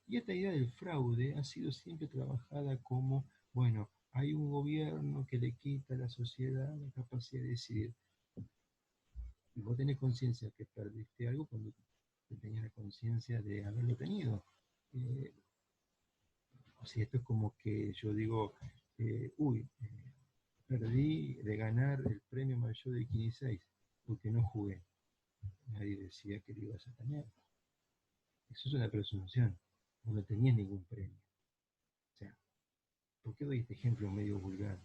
Y esta idea del fraude ha sido siempre trabajada como, bueno, hay un gobierno que le quita a la sociedad la capacidad de decidir. Y vos tenés conciencia que perdiste algo cuando tenías la conciencia de haberlo tenido. Eh, o sea, esto es como que yo digo, perdí de ganar el premio mayor de 15 porque no jugué. Nadie decía que lo ibas a tener. Eso es una presunción. No tenías ningún premio. O sea, ¿por qué doy este ejemplo medio vulgar?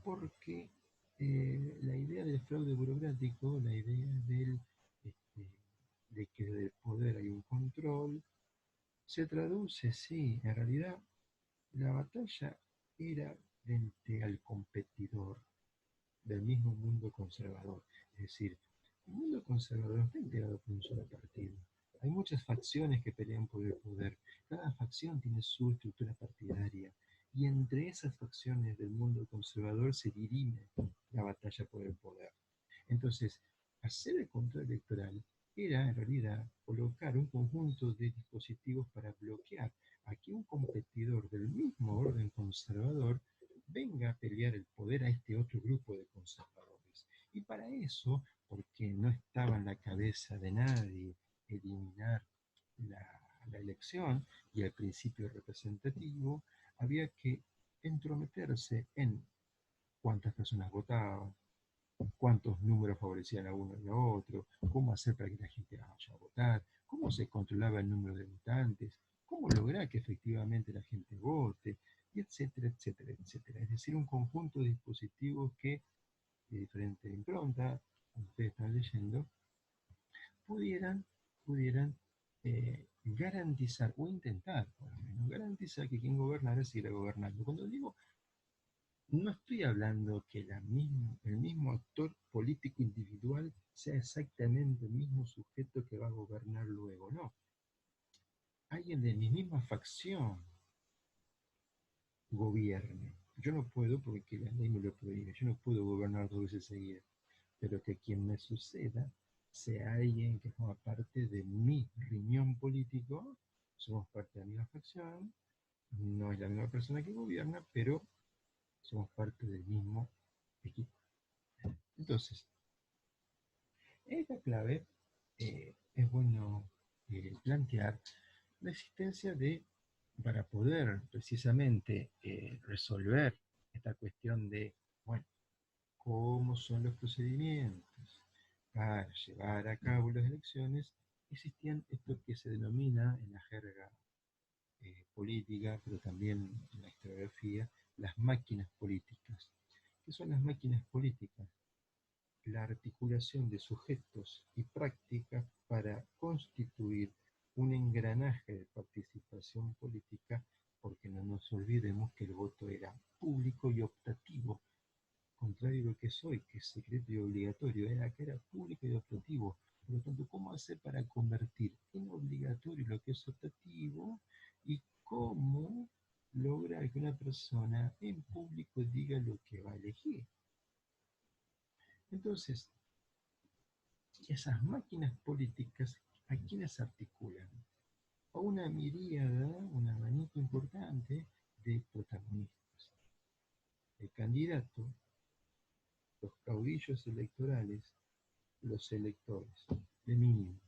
Porque la idea del fraude burocrático, la idea este, de que del poder hay un control, se traduce, sí, en realidad la batalla era frente al competidor del mismo mundo conservador. Es decir, el mundo conservador no está integrado por un solo partido. Hay muchas facciones que pelean por el poder. Cada facción tiene su estructura partidaria. Y entre esas facciones del mundo conservador se dirime la batalla por el poder. Entonces, hacer el control electoral era en realidad colocar un conjunto de dispositivos para bloquear a que un competidor del mismo orden conservador venga a pelear el poder a este otro grupo de conservadores. Y para eso, porque no estaba en la cabeza de nadie eliminar la, la elección y el principio representativo, había que entrometerse en cuántas personas votaban, cuántos números favorecían a uno y a otro, cómo hacer para que la gente vaya a votar, cómo se controlaba el número de votantes, cómo lograr que efectivamente la gente vote. y etcétera, etcétera, etcétera. Es decir, un conjunto de dispositivos que, de diferente impronta, como ustedes están leyendo, pudieran garantizar, o intentar, por lo menos, garantizar que quien gobernara siguiera gobernando. Cuando digo, no estoy hablando que el mismo actor político individual sea exactamente el mismo sujeto que va a gobernar luego, no. Alguien de mi misma facción gobierne. Yo no puedo, porque la ley me lo prohíbe, yo no puedo gobernar dos veces seguidas, pero que quien me suceda sea alguien que forma parte de mi riñón político, somos parte de la misma facción, no es la misma persona que gobierna, pero somos parte del mismo equipo. Entonces, en esta clave es bueno plantear la existencia de, para poder precisamente resolver esta cuestión de, bueno, cómo son los procedimientos para llevar a cabo las elecciones, existían esto que se denomina en la jerga política, pero también en la historiografía, las máquinas políticas. ¿Qué son las máquinas políticas? La articulación de sujetos y prácticas para constituir un engranaje de participación política, porque no nos olvidemos que el voto era público y optativo, contrario a lo que es hoy, que es secreto y obligatorio, era que era público y optativo. Por lo tanto, ¿cómo hacer para convertir en obligatorio lo que es optativo y cómo lograr que una persona en público diga lo que va a elegir? Entonces, esas máquinas políticas, ¿a quiénes articulan? A una miríada, un abanico importante de protagonistas. El candidato, los caudillos electorales, los electores, de mínimo.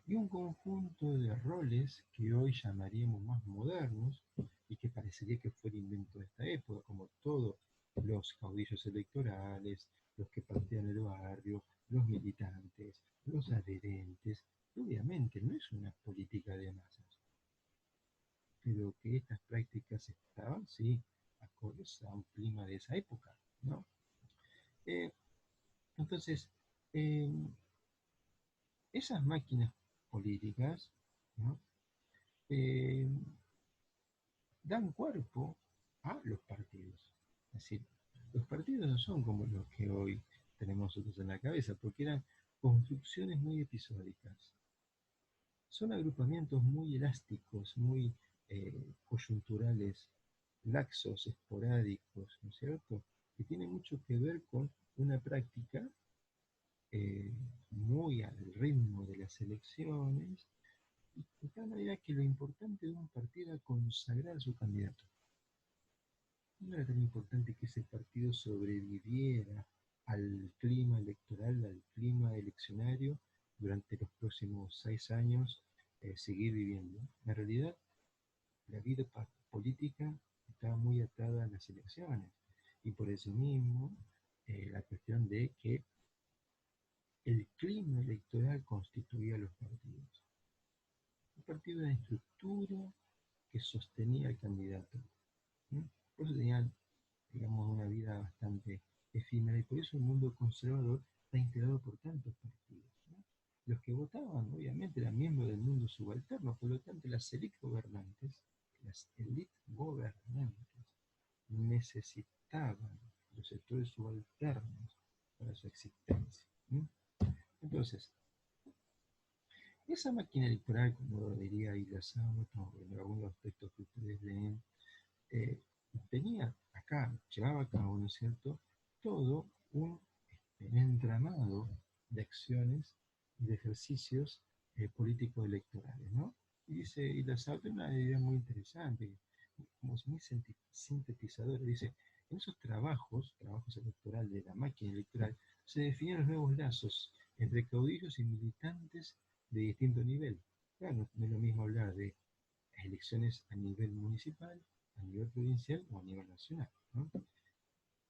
Y un conjunto de roles que hoy llamaríamos más modernos y que parecería que fue el invento de esta época, como todos los caudillos electorales, los que partían el barrio, los militantes, los adherentes. Obviamente no es una política de masas, pero que estas prácticas estaban, sí, acordes a un clima de esa época, ¿no? Eh, entonces, eh, esas máquinas políticas, ¿no? eh, dan cuerpo a los partidos. Es decir, los partidos no son como los que hoy tenemos nosotros en la cabeza, porque eran construcciones muy episódicas. Son agrupamientos muy elásticos, muy coyunturales, laxos, esporádicos, ¿no es cierto? Que tienen mucho que ver con una práctica eh, muy al ritmo de las elecciones, y de tal manera que lo importante de un partido era consagrar a su candidato. No era tan importante que ese partido sobreviviera al clima electoral, al clima eleccionario durante los próximos 6 años, seguir viviendo. En realidad, la vida política estaba muy atada a las elecciones y por eso mismo la cuestión de que el clima electoral constituía los partidos. Un partido de estructura que sostenía al candidato. ¿Sí? Por eso tenían, digamos, una vida bastante efímera y por eso el mundo conservador está integrado por tantos partidos, ¿no? Los que votaban, obviamente, eran miembros del mundo subalterno, por lo tanto, las élites gobernantes necesitaban los sectores subalternos para su existencia. ¿Sí? Entonces, esa máquina electoral, como lo diría Islas en algunos de los textos que ustedes leen, eh, tenía acá, llevaba a cabo, ¿no es cierto?, todo un entramado de acciones y de ejercicios políticos electorales, ¿no? Y dice, y la tiene una idea muy interesante, como es muy sintetizadora, dice, en esos trabajos electorales de la máquina electoral, se definen los nuevos lazos entre caudillos y militantes de distinto nivel. Claro, no es lo mismo hablar de elecciones a nivel municipal, a nivel provincial o a nivel nacional, ¿no?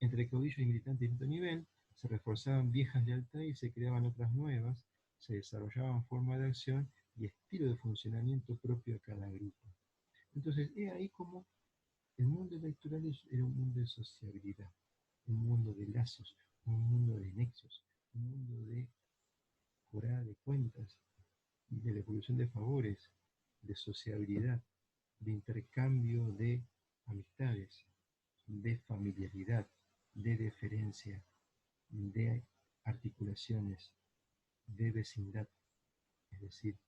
Entre caudillos y militantes de distinto nivel, se reforzaban viejas lealtades y se creaban otras nuevas, se desarrollaban formas de acción y estilo de funcionamiento propio de cada grupo. Entonces, es ahí como El mundo electoral era un mundo de sociabilidad, un mundo de lazos, un mundo de nexos, un mundo de jurada de cuentas, de la evolución de favores, de sociabilidad, de intercambio de amistades, de familiaridad, de deferencia, de articulaciones, de vecindad. Es decir,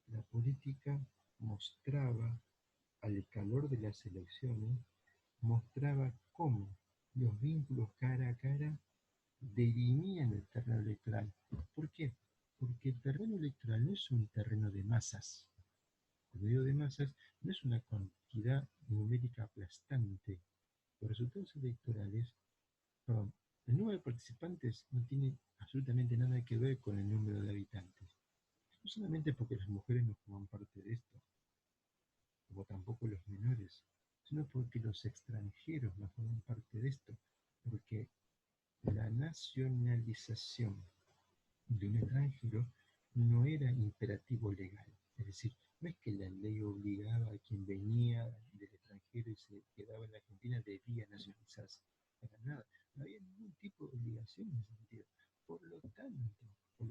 la política mostraba, al calor de las elecciones, mostraba cómo los vínculos cara a cara dirimían el terreno electoral. ¿Por qué? Porque el terreno electoral no es un terreno de masas. Cuando digo de masas, no es una cantidad numérica aplastante. Los resultados electorales, perdón, el número de participantes no tiene absolutamente nada que ver con el número de habitantes. No solamente porque las mujeres no forman parte de esto, como tampoco los menores, sino porque los extranjeros no forman parte de esto, porque la nacionalización de un extranjero no era imperativo legal. Es decir, no es que la ley obligaba a quien venía del extranjero y se quedaba en la Argentina debía nacionalizarse. Para nada. No había ningún tipo de obligación en ese sentido. Por lo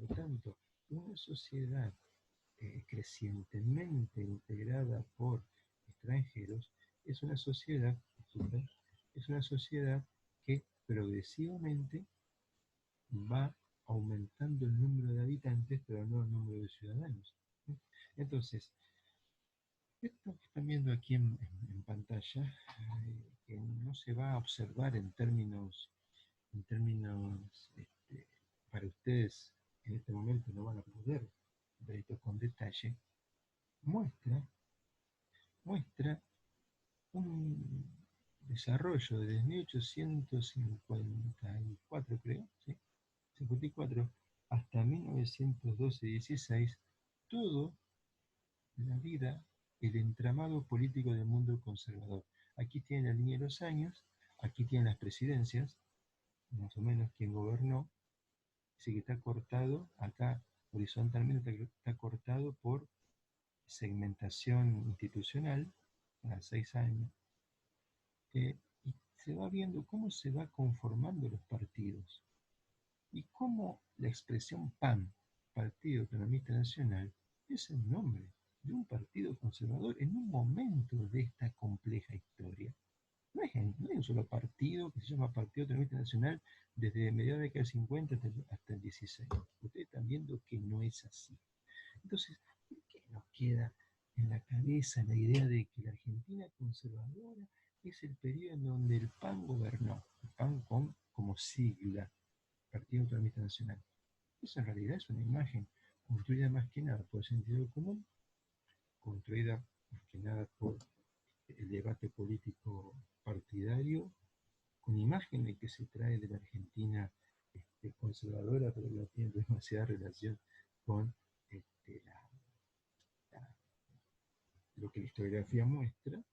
tanto, una sociedad crecientemente integrada por extranjeros es una sociedad que progresivamente va aumentando el número de habitantes, pero no el número de ciudadanos. Entonces, esto que están viendo aquí en pantalla, que no se va a observar en términos para ustedes en este momento no van a poder ver esto con detalle, muestra un desarrollo desde 1854, creo, ¿sí? 54 hasta 1912-16, todo la vida, el entramado político del mundo conservador. Aquí tienen la línea de los años, aquí tienen las presidencias, más o menos quién gobernó, así que está cortado, acá horizontalmente está cortado por segmentación institucional, a 6 años, y se va viendo cómo se va conformando los partidos y cómo la expresión PAN, Partido Economista Nacional, es el nombre de un partido conservador en un momento de esta compleja historia. No hay un solo partido que se llama Partido Economista Nacional desde mediados de la década del 50 hasta el 16. Ustedes están viendo que no es así. Entonces, ¿por qué nos queda en la cabeza la idea de que la Argentina conservadora es el periodo en donde el PAN gobernó? El PAN como sigla, Partido Economista Nacional. Eso en realidad es una imagen construida más que nada por el sentido común, construida más que nada por el debate político partidario, con imágenes que se trae de la Argentina conservadora, pero que no tiene demasiada relación con este, lo que la historiografía muestra,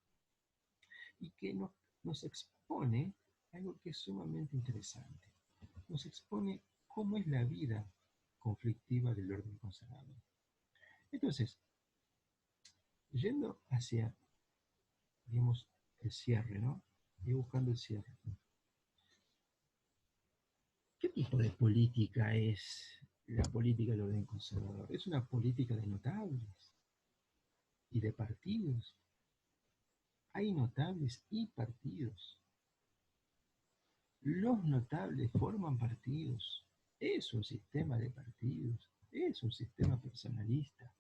y que nos expone algo que es sumamente interesante. Nos expone cómo es la vida conflictiva del orden conservador. Entonces, yendo hacia, digamos, el cierre, ¿no? Y buscando el cierre. ¿Qué tipo de política es la política del orden conservador? Es una política de notables y de partidos. Hay notables y partidos. Los notables forman partidos. Es un sistema de partidos. Es un sistema personalista.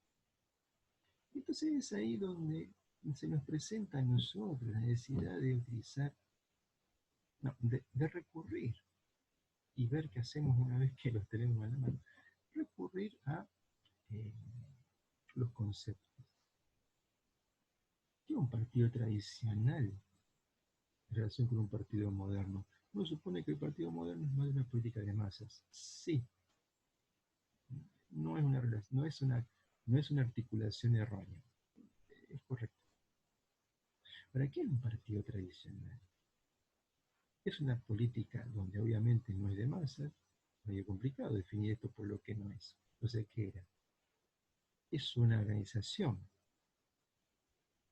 Entonces es ahí donde se nos presenta a nosotros la necesidad de utilizar, no, de recurrir y ver qué hacemos una vez que los tenemos a la mano. Recurrir a eh, los conceptos. ¿Qué es un partido tradicional en relación con un partido moderno? Uno supone que el partido moderno es más de una política de masas. Sí, no es una articulación errónea. Es correcto. ¿Para qué es un partido tradicional? Es una política donde obviamente no es de masas, medio complicado definir esto por lo que no es. O sea, ¿qué era? Es una organización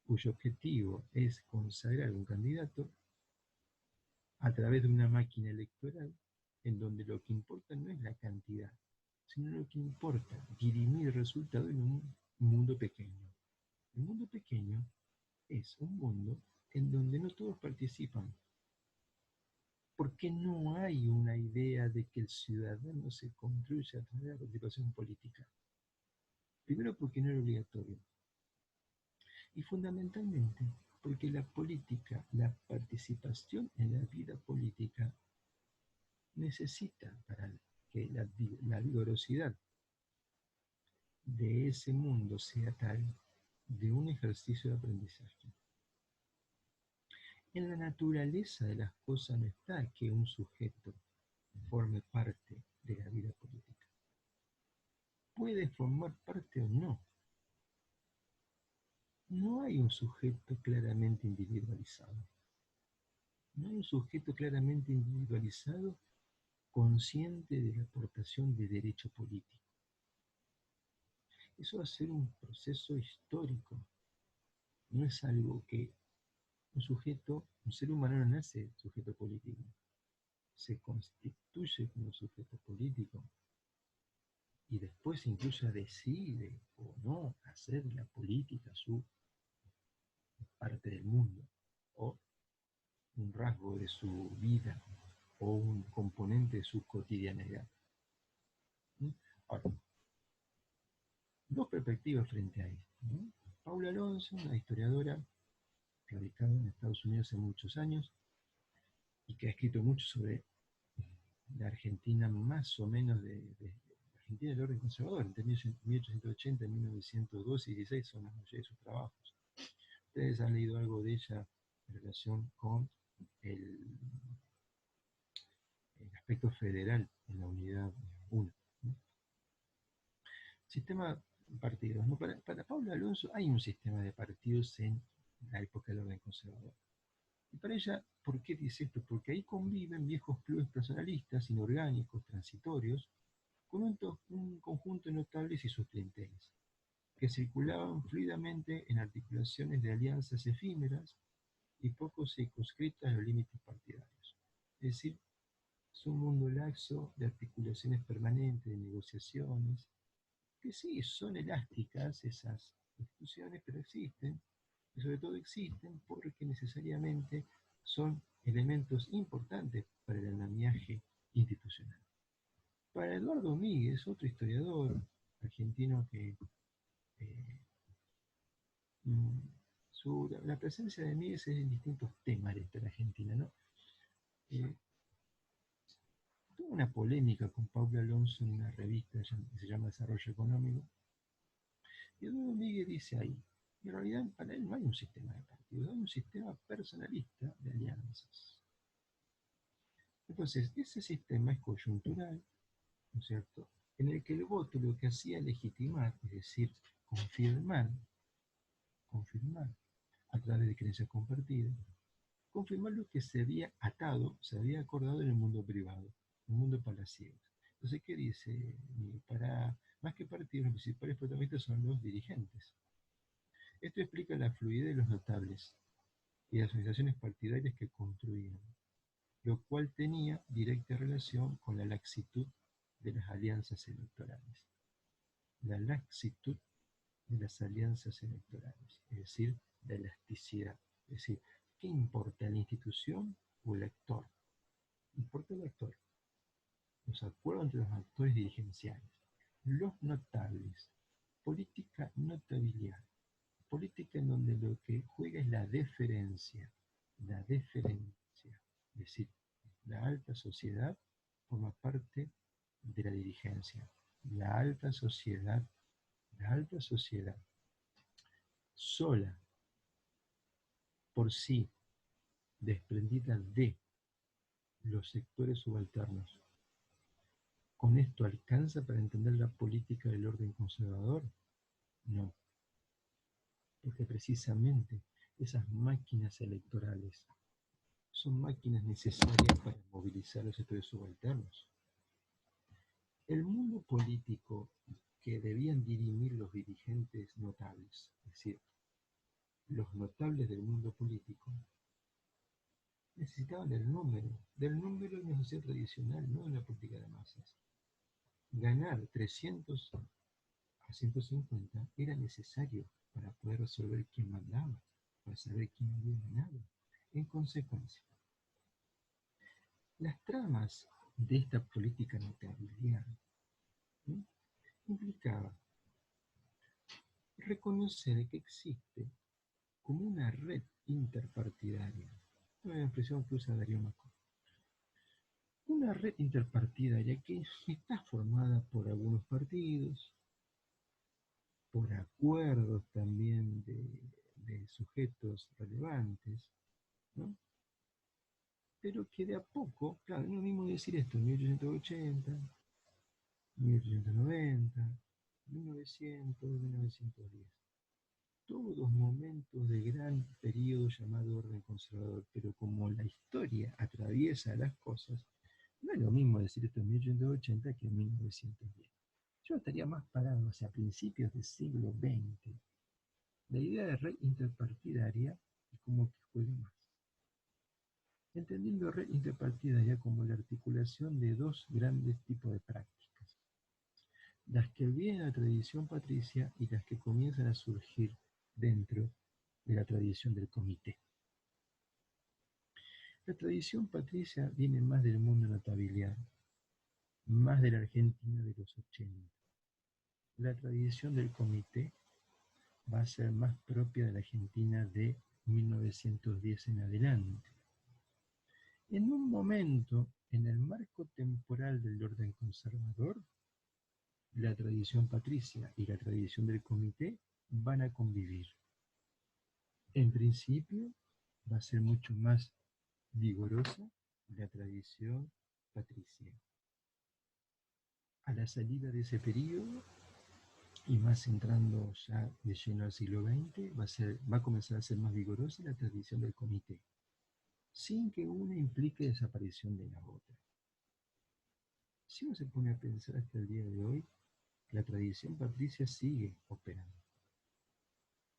cuyo objetivo es consagrar un candidato a través de una máquina electoral en donde lo que importa no es la cantidad, sino lo que importa dirimir el resultado en un mundo pequeño. El mundo pequeño es un mundo en donde no todos participan, porque no hay una idea de que el ciudadano se construya a través de la participación política. Primero porque no era obligatorio, y fundamentalmente porque la política, la participación en la vida política necesita para que la vigorosidad de ese mundo sea tal de un ejercicio de aprendizaje. En la naturaleza de las cosas no está que un sujeto forme parte de la vida política. Puede formar parte o no. No hay un sujeto claramente individualizado. No hay un sujeto claramente individualizado consciente de la aportación de derecho político. Eso va a ser un proceso histórico. No es algo que un ser humano no nace sujeto político, se constituye como sujeto político y después incluso decide o no hacer la política su parte del mundo o un rasgo de su vida o un componente de su cotidianidad. Ahora, dos perspectivas frente a esto, ¿no? Paula Alonso, una historiadora radicada en Estados Unidos hace muchos años y que ha escrito mucho sobre la Argentina más o menos de Argentina del orden conservador, entre 1880 y 1912 y 16 son la mayoría de sus trabajos. Ustedes han leído algo de ella en relación con el, el aspecto federal en la unidad 1. ¿No? Sistema de partidos. ¿No? Para Paula Alonso hay un sistema de partidos en la época del orden conservador. Y para ella, ¿por qué dice esto? Porque ahí conviven viejos clubes personalistas, inorgánicos, transitorios, con un conjunto de notables y sus clientelas, que circulaban fluidamente en articulaciones de alianzas efímeras y poco circunscritas a los límites partidarios. Es decir, es un mundo laxo de articulaciones permanentes, de negociaciones, que sí, son elásticas esas instituciones, pero existen, y sobre todo existen porque necesariamente son elementos importantes para el andamiaje institucional. Para Eduardo Míguez, otro historiador argentino que eh, la presencia de Míguez es en distintos temas de la historia argentina, ¿no? Eh, Tuvo una polémica con Paula Alonso en una revista que se llama Desarrollo Económico, y Eduardo Míguez dice ahí, en realidad para él no hay un sistema de partidos, hay un sistema personalista de alianzas. Entonces, ese sistema es coyuntural, ¿no es cierto? En el que el voto lo que hacía legitimar, es decir, confirmar, confirmar a través de creencias compartidas, confirmar lo que se había atado, se había acordado en el mundo privado, en el mundo palaciego. Entonces, ¿qué dice? Para más que partidos, los principales protagonistas son los dirigentes. Esto explica la fluidez de los notables y las organizaciones partidarias que construían, lo cual tenía directa relación con la laxitud de las alianzas electorales. La laxitud de las alianzas electorales, es decir, la elasticidad. Es decir, ¿qué importa, la institución o el actor? Importa el actor. Los acuerdos entre los actores dirigenciales. Los notables. Política notabilidad. Política en donde lo que juega es la deferencia. La deferencia. Es decir, la alta sociedad forma parte de la dirigencia. La alta sociedad, sola, por sí, desprendida de los sectores subalternos. ¿Con esto alcanza para entender la política del orden conservador? No, porque precisamente esas máquinas electorales son máquinas necesarias para movilizar los sectores subalternos. El mundo político que debían dirimir los dirigentes notables, es decir, los notables del mundo político necesitaban del número en la sociedad tradicional, no en la política de masas. Ganar 300 a 150 era necesario para poder resolver quién mandaba, para saber quién había ganado. En consecuencia, las tramas de esta política notabilidad, ¿sí?, implicaba reconocer que existe como una red interpartidaria, una expresión que usa Darío Macó, una red interpartidaria que está formada por algunos partidos, por acuerdos también de sujetos relevantes, ¿no? Pero que de a poco, claro, no es lo mismo decir esto en 1880, 1890, 1900, 1910. Todos momentos de gran periodo llamado orden conservador, pero como la historia atraviesa las cosas, no es lo mismo decir esto en 1880 que en 1910. Yo estaría más parado hacia principios del siglo XX. La idea de red interpartidaria es como que juega más. Entendiendo red interpartidaria como la articulación de dos grandes tipos de prácticas, las que vienen de la tradición patricia y las que comienzan a surgir dentro de la tradición del comité. La tradición patricia viene más del mundo notabiliar, más de la Argentina de los 80. La tradición del comité va a ser más propia de la Argentina de 1910 en adelante. En un momento, en el marco temporal del orden conservador, la tradición patricia y la tradición del comité van a convivir. En principio, va a ser mucho más vigorosa la tradición patricia. A la salida de ese periodo, y más entrando ya de lleno al siglo XX, va a comenzar a ser más vigorosa la tradición del comité, sin que una implique desaparición de la otra. Si uno se pone a pensar hasta el día de hoy, la tradición patricia sigue operando.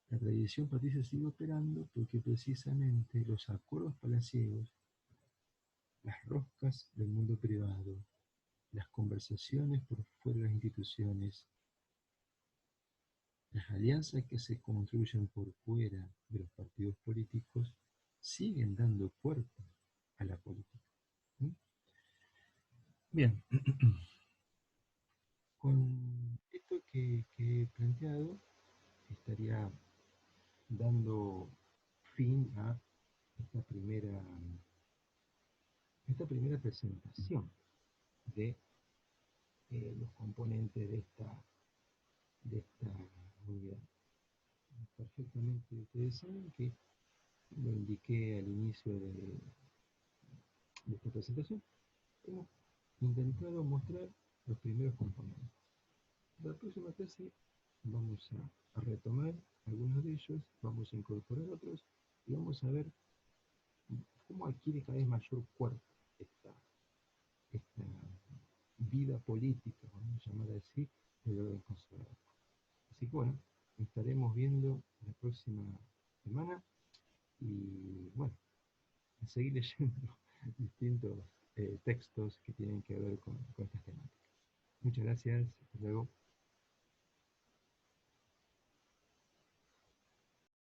La tradición patricia sigue operando porque precisamente los acuerdos palaciegos, las roscas del mundo privado, las conversaciones por fuera de las instituciones, las alianzas que se construyen por fuera de los partidos políticos siguen dando cuerpo a la política. ¿Sí? Bien, con esto que he planteado, estaría dando fin a esta primera presentación de los componentes de esta unidad. Perfectamente, ustedes saben que lo indiqué al inicio de esta presentación. Hemos intentado mostrar los primeros componentes. En la próxima clase vamos a retomar algunos de ellos, vamos a incorporar otros y vamos a ver cómo adquiere cada vez mayor cuerpo esta vida política, vamos a llamar así, del orden conservador. Así que bueno, estaremos viendo la próxima semana y bueno, a seguir leyendo distintos textos que tienen que ver con estas temáticas. Muchas gracias, hasta luego.